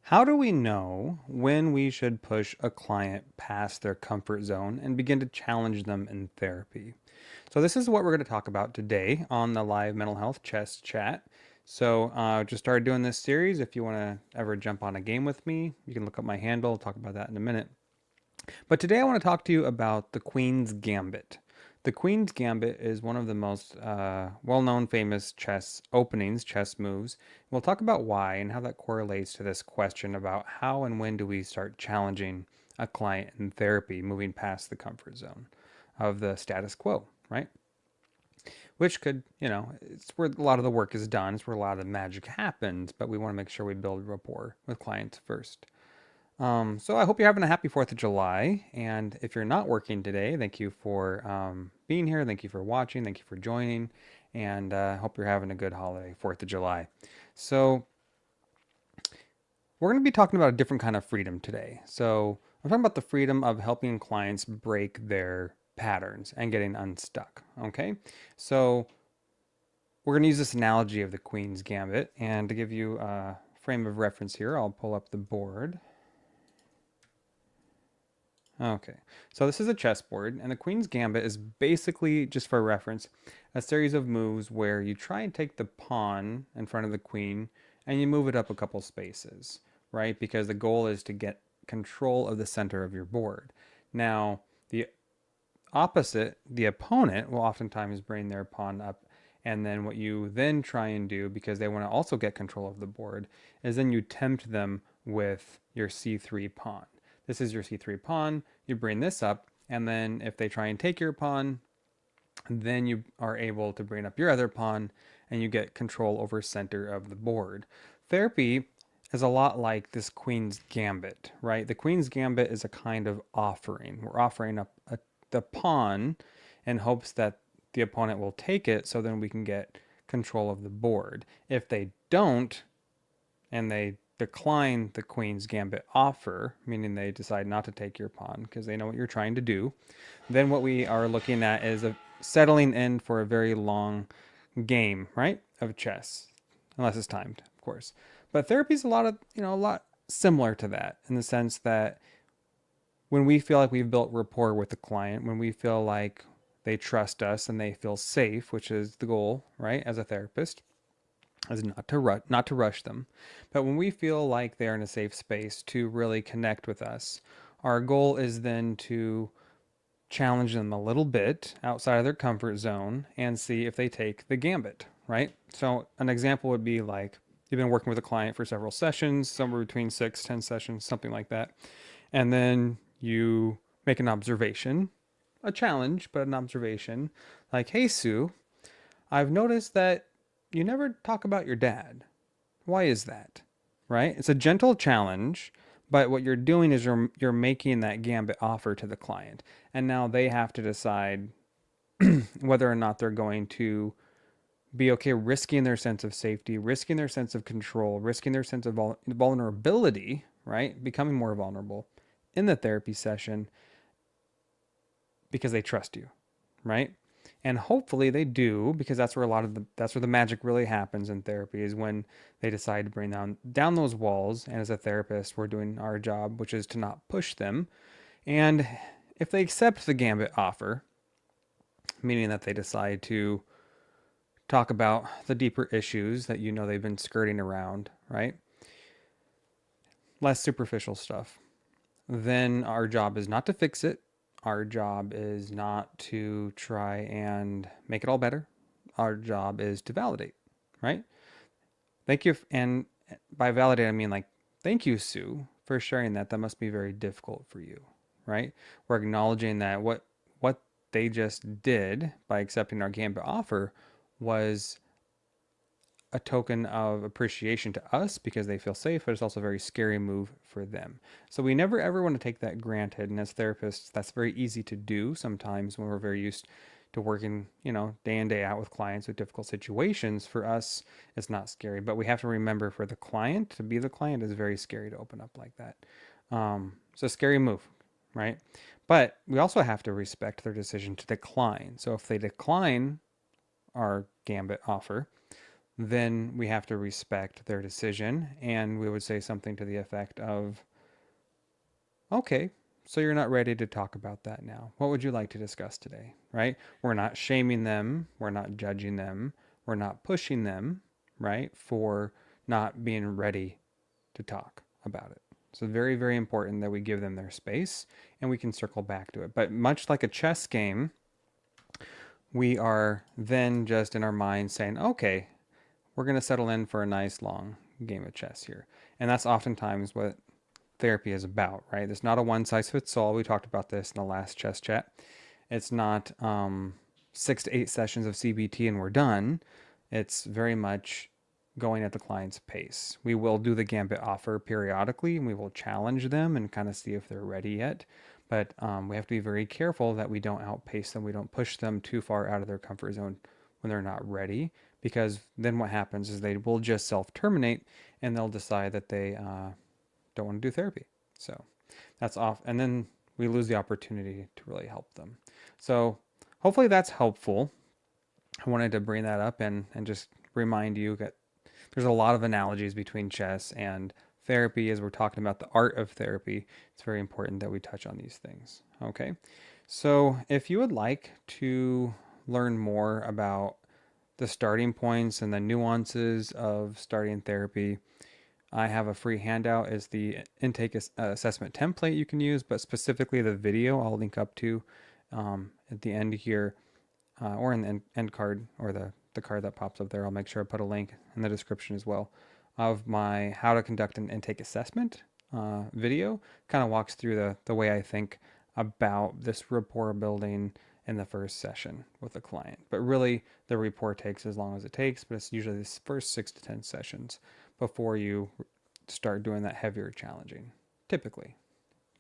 How do we know when we should push a client past their comfort zone and begin to challenge them in therapy? So, this is what we're going to talk about today on the live mental health chess chat. So, just started doing this series. If you want to ever jump on a game with me, you can look up my handle. I'll talk about that in a minute. But today I want to talk to you about the Queen's Gambit. The Queen's Gambit is one of the most well known, famous chess openings, chess moves. We'll talk about why and how that correlates to this question about how and when do we start challenging a client in therapy, moving past the comfort zone of the status quo, right? Which could, it's where a lot of the work is done, it's where a lot of the magic happens, but we want to make sure we build rapport with clients first. So I hope you're having a happy 4th of July. And if you're not working today, thank you for being here. Thank you for watching. Thank you for joining. And I hope you're having a good holiday, 4th of July. So we're going to be talking about a different kind of freedom today. So I'm talking about the freedom of helping clients break their patterns and getting unstuck. Okay. So we're going to use this analogy of the Queen's Gambit. And to give you a frame of reference here, I'll pull up the board. Okay, so this is a chessboard, and the Queen's Gambit is basically, just for reference, a series of moves where you try and take the pawn in front of the queen and you move it up a couple spaces, right? Because the goal is to get control of the center of your board. Now, the opposite, the opponent, will oftentimes bring their pawn up, and then what you then try and do, because they want to also get control of the board, is then you tempt them with your c3 pawn. This is your c3 pawn. You bring this up, and then if they try and take your pawn, then you are able to bring up your other pawn, and you get control over center of the board. Therapy is a lot like this Queen's Gambit, right? The Queen's Gambit is a kind of offering. We're offering up the pawn in hopes that the opponent will take it, so then we can get control of the board. If they don't, and they decline the Queen's Gambit offer, meaning they decide not to take your pawn because they know what you're trying to do, then what we are looking at is a settling in for a very long game, right, of chess, unless it's timed, of course. But therapy is a lot similar to that, in the sense that when we feel like we've built rapport with the client, when we feel like they trust us and they feel safe, which is the goal, right, as a therapist, is not to rush them. But when we feel like they're in a safe space to really connect with us, our goal is then to challenge them a little bit outside of their comfort zone and see if they take the gambit, right? So an example would be like you've been working with a client for several sessions, somewhere between 6, 10 sessions, something like that. And then you make an observation, a challenge, but an observation like, hey, Sue, I've noticed that you never talk about your dad. Why is that? Right? It's a gentle challenge, but what you're doing is you're making that gambit offer to the client. And now they have to decide whether or not they're going to be okay risking their sense of safety, risking their sense of control, risking their sense of vulnerability, right? Becoming more vulnerable in the therapy session because they trust you, right? And hopefully they do, because that's where that's where the magic really happens in therapy, is when they decide to bring down those walls. And as a therapist, we're doing our job, which is to not push them. And if they accept the gambit offer, meaning that they decide to talk about the deeper issues that they've been skirting around, right? Less superficial stuff. Then our job is not to fix it. Our job is not to try and make it all better. Our job is to validate, right? Thank you. And by validate, I mean like, thank you, Sue, for sharing that. That must be very difficult for you, right? We're acknowledging that what they just did by accepting our Gambit offer was a token of appreciation to us because they feel safe, but it's also a very scary move for them. So we never ever want to take that granted. And as therapists, that's very easy to do sometimes when we're very used to working, day in, day out with clients with difficult situations. For us, it's not scary, but we have to remember, for the client, to be the client is very scary to open up like that. It's a scary move, right? But we also have to respect their decision to decline. So if they decline our Gambit offer, then we have to respect their decision, and we would say something to the effect of, okay, so you're not ready to talk about that now. What would you like to discuss today? Right? We're not shaming them, we're not judging them, we're not pushing them, right, for not being ready to talk about it. So very, very important that we give them their space and we can circle back to it. But much like a chess game, we are then just in our mind saying, okay, we're going to settle in for a nice long game of chess here. And that's oftentimes what therapy is about, right? It's not a one size fits all. We talked about this in the last chess chat. It's not 6 to 8 sessions of CBT and we're done. It's very much going at the client's pace. We will do the Gambit offer periodically and we will challenge them and kind of see if they're ready yet. But we have to be very careful that we don't outpace them. We don't push them too far out of their comfort zone when they're not ready, because then what happens is they will just self-terminate and they'll decide that they don't want to do therapy. So that's off. And then we lose the opportunity to really help them. So hopefully that's helpful. I wanted to bring that up and just remind you that there's a lot of analogies between chess and therapy. As we're talking about the art of therapy, it's very important that we touch on these things. Okay. So if you would like to learn more about the starting points and the nuances of starting therapy, I have a free handout as the intake assessment template you can use, but specifically the video I'll link up to at the end here, or in the end card, or the card that pops up there. I'll make sure I put a link in the description as well of my how to conduct an intake assessment video. Kind of walks through the way I think about this rapport building in the first session with the client. But really, the rapport takes as long as it takes, but it's usually the first 6 to 10 sessions before you start doing that heavier challenging. Typically,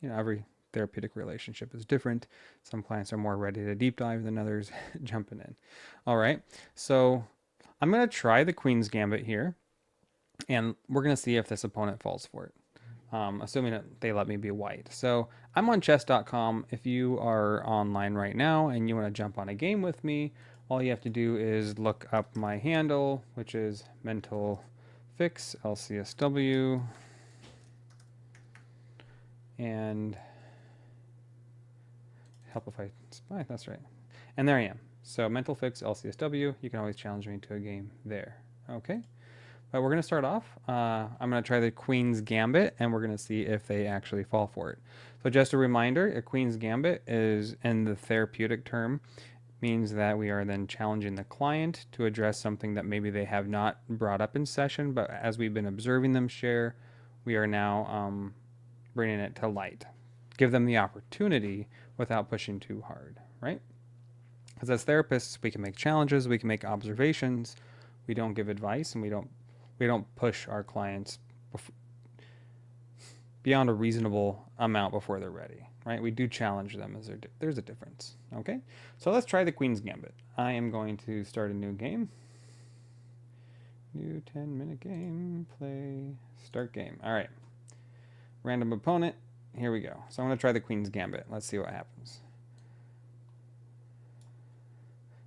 every therapeutic relationship is different. Some clients are more ready to deep dive than others jumping in. All right, so I'm going to try the Queen's Gambit here, and we're going to see if this opponent falls for it, assuming that they let me be white. So I'm on chess.com. If you are online right now and you want to jump on a game with me, all you have to do is look up my handle, which is Mental Fix LCSW, and help if I spy. That's right. And there I am. So Mental Fix LCSW. You can always challenge me to a game there. Okay. But we're going to start off. I'm going to try the Queen's Gambit, and we're going to see if they actually fall for it. So just a reminder, a Queen's Gambit is, in the therapeutic term, means that we are then challenging the client to address something that maybe they have not brought up in session, but as we've been observing them share, we are now bringing it to light. Give them the opportunity without pushing too hard, right? Because as therapists, we can make challenges, we can make observations, we don't give advice, and we don't push our clients beyond a reasonable amount before they're ready, right? We do challenge them as there's a difference, okay? So let's try the Queen's Gambit. I am going to start a new game. New 10-minute game, play, start game. All right. Random opponent, here we go. So I'm going to try the Queen's Gambit. Let's see what happens.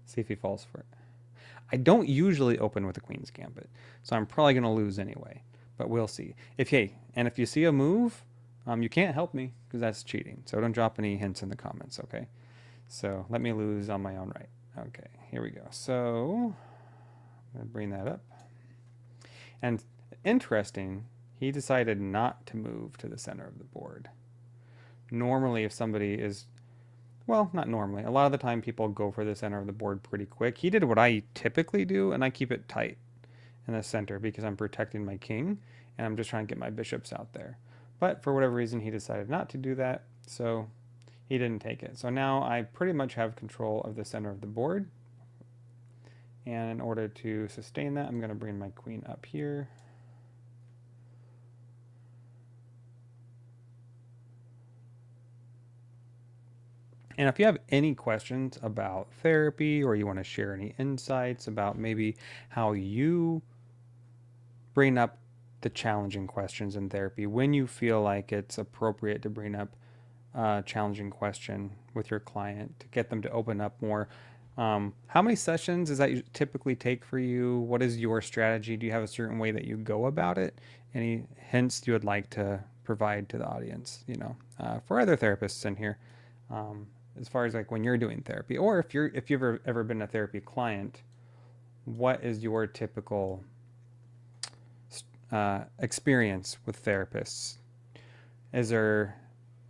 See if he falls for it. I don't usually open with the Queen's Gambit, so I'm probably going to lose anyway, but we'll see. If you see a move, you can't help me because that's cheating, so don't drop any hints in the comments, okay? So let me lose on my own right. Okay, here we go. So I'm going to bring that up. And interesting, he decided not to move to the center of the board. Normally, if somebody is... Well, not normally. A lot of the time people go for the center of the board pretty quick. He did what I typically do, and I keep it tight in the center because I'm protecting my king, and I'm just trying to get my bishops out there. But for whatever reason, he decided not to do that, so he didn't take it. So now I pretty much have control of the center of the board. And in order to sustain that, I'm going to bring my queen up here. And if you have any questions about therapy, or you want to share any insights about maybe how you bring up the challenging questions in therapy, when you feel like it's appropriate to bring up a challenging question with your client to get them to open up more, How many sessions does that typically take for you? What is your strategy? Do you have a certain way that you go about it? Any hints you would like to provide to the audience, for other therapists in here, as far as like when you're doing therapy, or if you've ever been a therapy client, what is your typical experience with therapists? Is there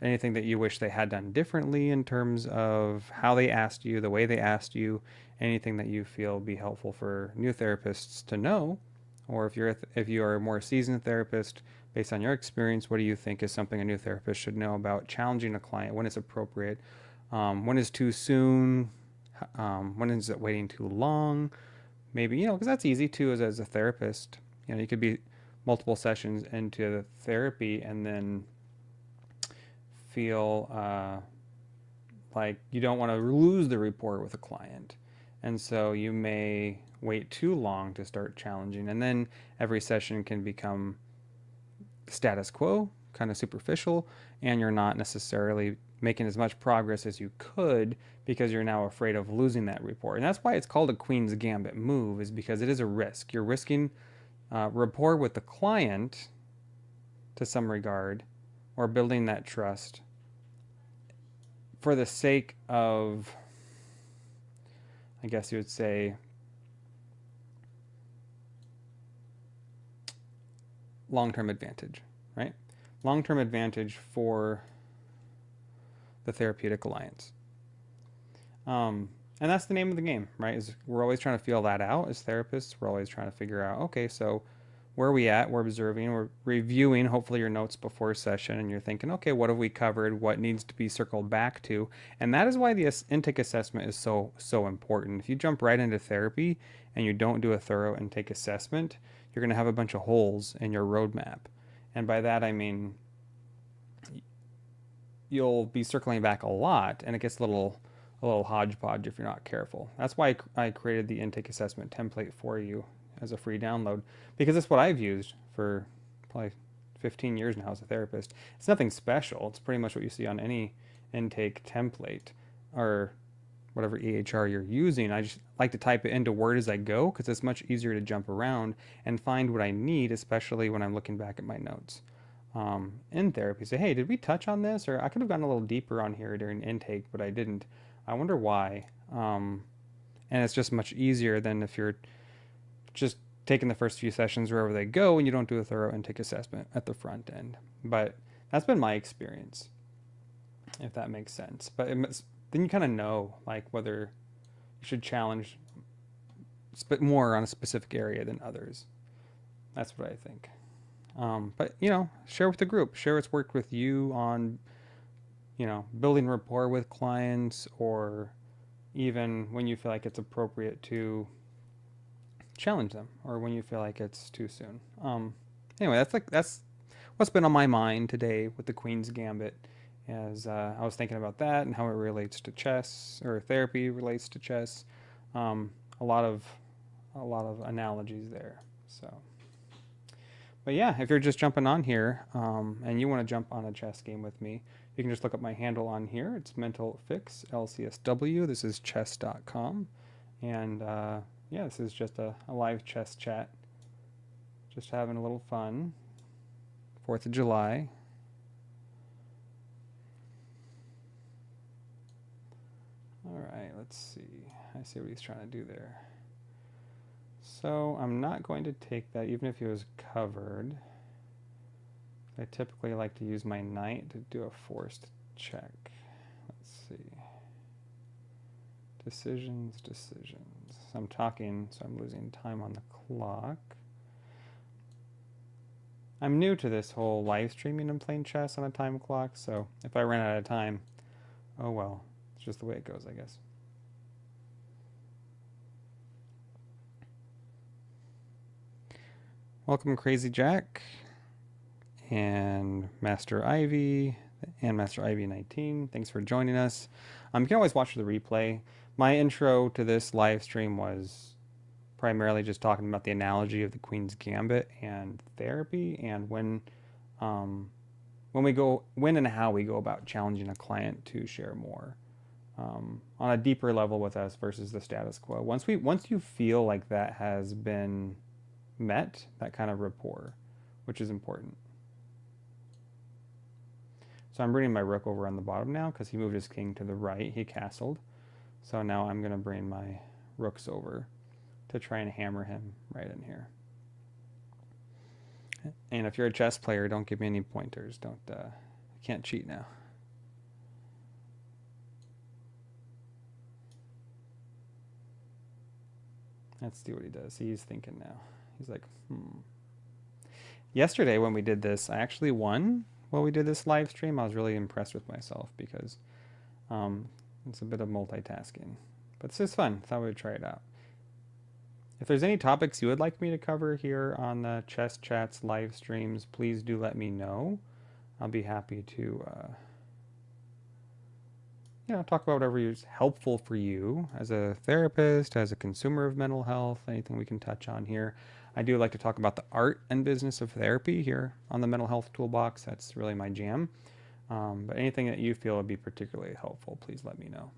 anything that you wish they had done differently in terms of how they asked you, the way they asked you, anything that you feel be helpful for new therapists to know? Or if you are a more seasoned therapist, based on your experience, what do you think is something a new therapist should know about challenging a client, when it's appropriate, when is too soon, when is it waiting too long? Maybe, because that's easy too as a therapist. You could be multiple sessions into the therapy and then feel like you don't want to lose the rapport with a client. And so you may wait too long to start challenging. And then every session can become status quo, kind of superficial, and you're not necessarily making as much progress as you could because you're now afraid of losing that rapport. And that's why it's called a Queen's Gambit move, is because it is a risk. You're risking rapport with the client to some regard, or building that trust for the sake of, I guess you would say, long-term advantage, right? Long-term advantage for the therapeutic alliance. And that's the name of the game, right? Is we're always trying to feel that out as therapists. We're always trying to figure out, okay, so where are we at? We're observing, we're reviewing hopefully your notes before session, and you're thinking, okay, what have we covered? What needs to be circled back to? And that is why the intake assessment is so important. If you jump right into therapy and you don't do a thorough intake assessment, you're going to have a bunch of holes in your roadmap. And by that I mean you'll be circling back a lot, and it gets a little hodgepodge if you're not careful. That's why I created the intake assessment template for you as a free download, because it's what I've used for probably 15 years now as a therapist. It's nothing special. It's pretty much what you see on any intake template or whatever EHR you're using. I just like to type it into Word as I go because it's much easier to jump around and find what I need, especially when I'm looking back at my notes. In therapy, say, hey, did we touch on this? Or I could have gone a little deeper on here during intake, but I didn't. I wonder why. And it's just much easier than if you're just taking the first few sessions wherever they go and you don't do a thorough intake assessment at the front end. But that's been my experience, if that makes sense. But then you kind of know like whether you should challenge more on a specific area than others. That's what I think. But share with the group. Share what's worked with you on building rapport with clients, or even when you feel like it's appropriate to challenge them, or when you feel like it's too soon. Anyway, that's what's been on my mind today with the Queen's Gambit, as I was thinking about that and how it relates to chess, or therapy relates to chess. A lot of analogies there. So, but yeah, if you're just jumping on here and you want to jump on a chess game with me, you can just look up my handle on here. It's Mental Fix LCSW. This is chess.com. And yeah, this is just a live chess chat. Just having a little fun. 4th of July. All right, let's see. I see what he's trying to do there. So I'm not going to take that, even if he was covered. I typically like to use my knight to do a forced check. Let's see. Decisions. I'm talking, so I'm losing time on the clock. I'm new to this whole live streaming and playing chess on a time clock, so if I run out of time, oh well. It's just the way it goes, I guess. Welcome, Crazy Jack, and Master Ivy, and Master Ivy 19. Thanks for joining us. You can always watch the replay. My intro to this live stream was primarily just talking about the analogy of the Queen's Gambit and therapy, and when and how we go about challenging a client to share more. on a deeper level with us versus the status quo. Once you feel like that has been met, that kind of rapport, which is important. So I'm bringing my rook over on the bottom now because he moved his king to the right. He castled. So now I'm going to bring my rooks over to try and hammer him right in here. And if you're a chess player, don't give me any pointers. Don't, can't cheat now. Let's see what he does. He's thinking now. He's like, Yesterday when we did this, I actually won while we did this live stream. I was really impressed with myself because it's a bit of multitasking. But this is fun. Thought we'd try it out. If there's any topics you would like me to cover here on the Chess Chats live streams, please do let me know. I'll be happy to talk about whatever is helpful for you as a therapist, as a consumer of mental health, anything we can touch on here. I do like to talk about the art and business of therapy here on the Mental Health Toolbox. That's really my jam. But anything that you feel would be particularly helpful, please let me know.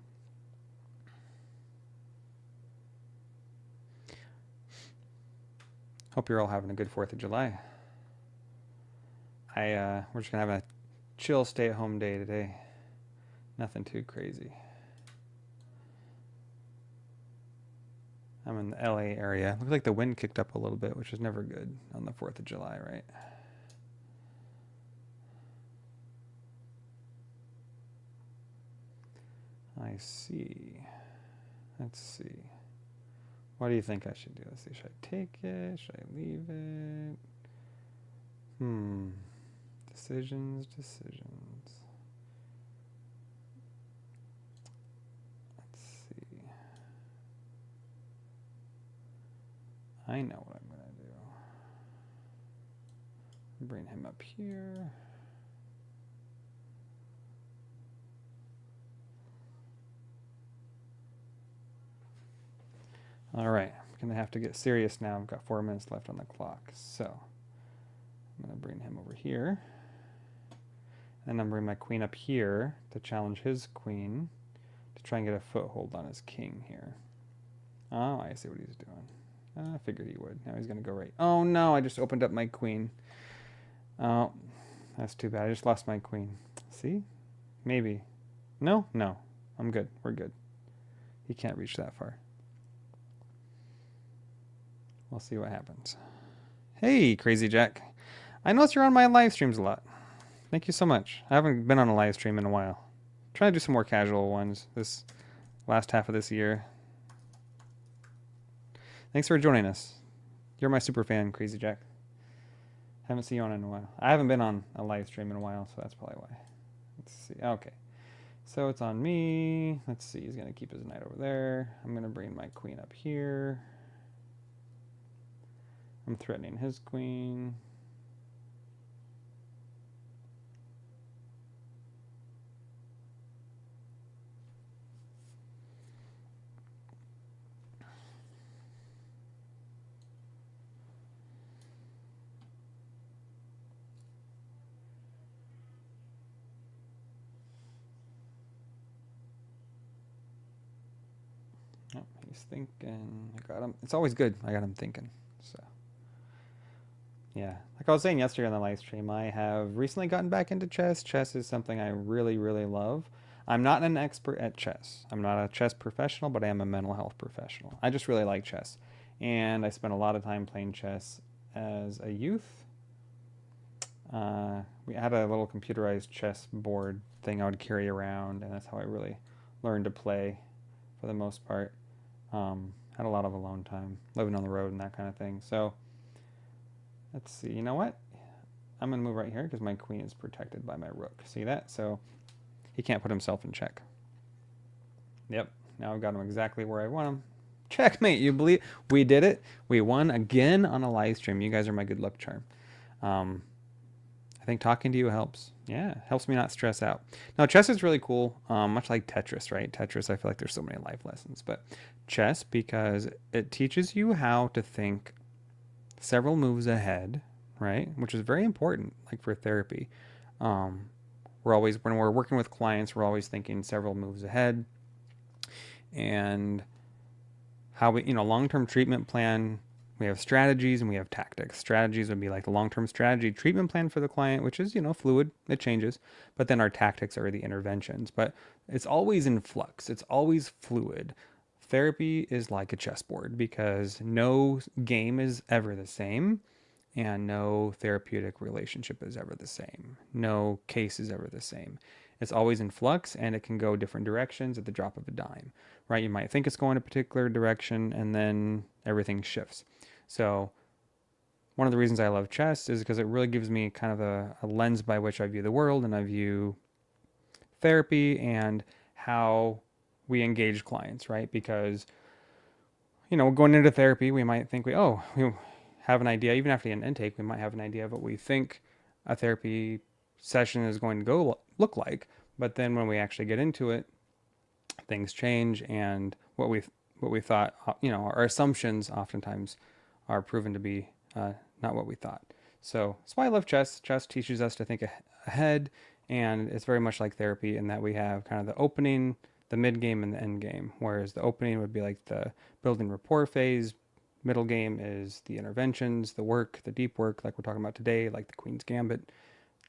Hope you're all having a good 4th of July. We're just going to have a chill stay-at-home day today. Nothing too crazy. I'm in the LA area. Looks like the wind kicked up a little bit, which is never good on the 4th of July, right? I see. Let's see. What do you think I should do? Let's see. Should I take it? Should I leave it? Decisions. I know what I'm going to do. Bring him up here. All right, I'm going to have to get serious now. I've got 4 minutes left on the clock. So I'm going to bring him over here. And I'm bringing my queen up here to challenge his queen to try and get a foothold on his king here. Oh, I see what he's doing. I figured he would. Now he's going to go right. Oh, no, I just opened up my queen. Oh, that's too bad. I just lost my queen. See? Maybe. No? No. I'm good. We're good. He can't reach that far. We'll see what happens. Hey, Crazy Jack. I notice you're on my live streams a lot. Thank you so much. I haven't been on a live stream in a while. I'm trying to do some more casual ones this last half of this year. Thanks for joining us. You're my super fan, Crazy Jack. Haven't seen you on in a while. I haven't been on a live stream in a while, so that's probably why. Let's see. Okay. So it's on me. Let's see. He's going to keep his knight over there. I'm going to bring my queen up here. I'm threatening his queen. Oh, he's thinking. I got him. It's always good. I got him thinking. So, yeah. Like I was saying yesterday on the live stream, I have recently gotten back into chess. Chess is something I really, really love. I'm not an expert at chess. I'm not a chess professional, but I am a mental health professional. I just really like chess. And I spent a lot of time playing chess as a youth. We had a little computerized chess board thing I would carry around, and that's how I really learned to play for the most part. Had a lot of alone time, living on the road and that kind of thing. So let's see. You know what? I'm going to move right here because my queen is protected by my rook. See that? So he can't put himself in check. Yep. Now I've got him exactly where I want him. Checkmate. You believe we did it? We won again on a live stream. You guys are my good luck charm. I think talking to you helps. Yeah, helps me not stress out. Now, chess is really cool, much like Tetris, right? Tetris, I feel like there's so many life lessons. But chess, because it teaches you how to think several moves ahead, right? Which is very important, like for therapy. When we're working with clients, we're always thinking several moves ahead. and how we, long-term treatment plan. We have strategies and we have tactics. Strategies would be like the long-term strategy treatment plan for the client, which is, fluid, it changes. But then our tactics are the interventions. But it's always in flux, it's always fluid. Therapy is like a chessboard because no game is ever the same and no therapeutic relationship is ever the same. No case is ever the same. It's always in flux and it can go different directions at the drop of a dime, right? You might think it's going a particular direction and then everything shifts. So one of the reasons I love chess is because it really gives me kind of a lens by which I view the world and I view therapy and how we engage clients, right? Because, going into therapy, we might think we have an idea, even after an intake, we might have an idea of what we think a therapy session is going to go look like. But then when we actually get into it, things change, and what we thought, our assumptions oftentimes are proven to be not what we thought. So that's why I love chess. Chess teaches us to think ahead, and it's very much like therapy in that we have kind of the opening, the mid game, and the end game. Whereas the opening would be like the building rapport phase. Middle game is the interventions, the work, the deep work, like we're talking about today, like the Queen's Gambit,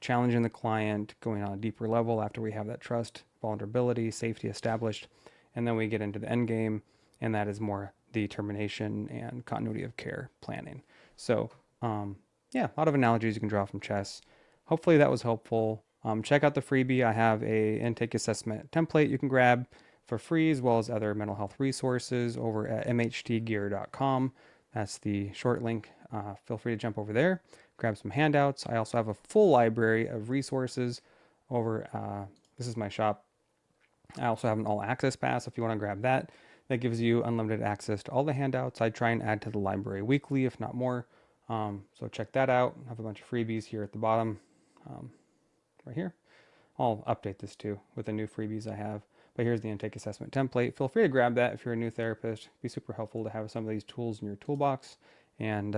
challenging the client, going on a deeper level after we have that trust, vulnerability, safety established. And then we get into the end game, and that is more determination and continuity of care planning. So, yeah, a lot of analogies you can draw from chess. Hopefully that was helpful. Check out the freebie. I have a intake assessment template you can grab for free, as well as other mental health resources over at mhtgear.com. That's the short link. Feel free to jump over there, grab some handouts. I also have a full library of resources over. This is my shop. I also have an all access pass if you want to grab that. That gives you unlimited access to all the handouts. I try and add to the library weekly, if not more. So check that out. I have a bunch of freebies here at the bottom, right here. I'll update this too with the new freebies I have. But here's the intake assessment template. Feel free to grab that if you're a new therapist. It'd be super helpful to have some of these tools in your toolbox. And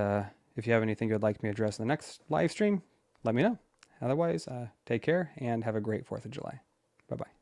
if you have anything you'd like me to address in the next live stream, let me know. Otherwise, take care and have a great 4th of July. Bye-bye.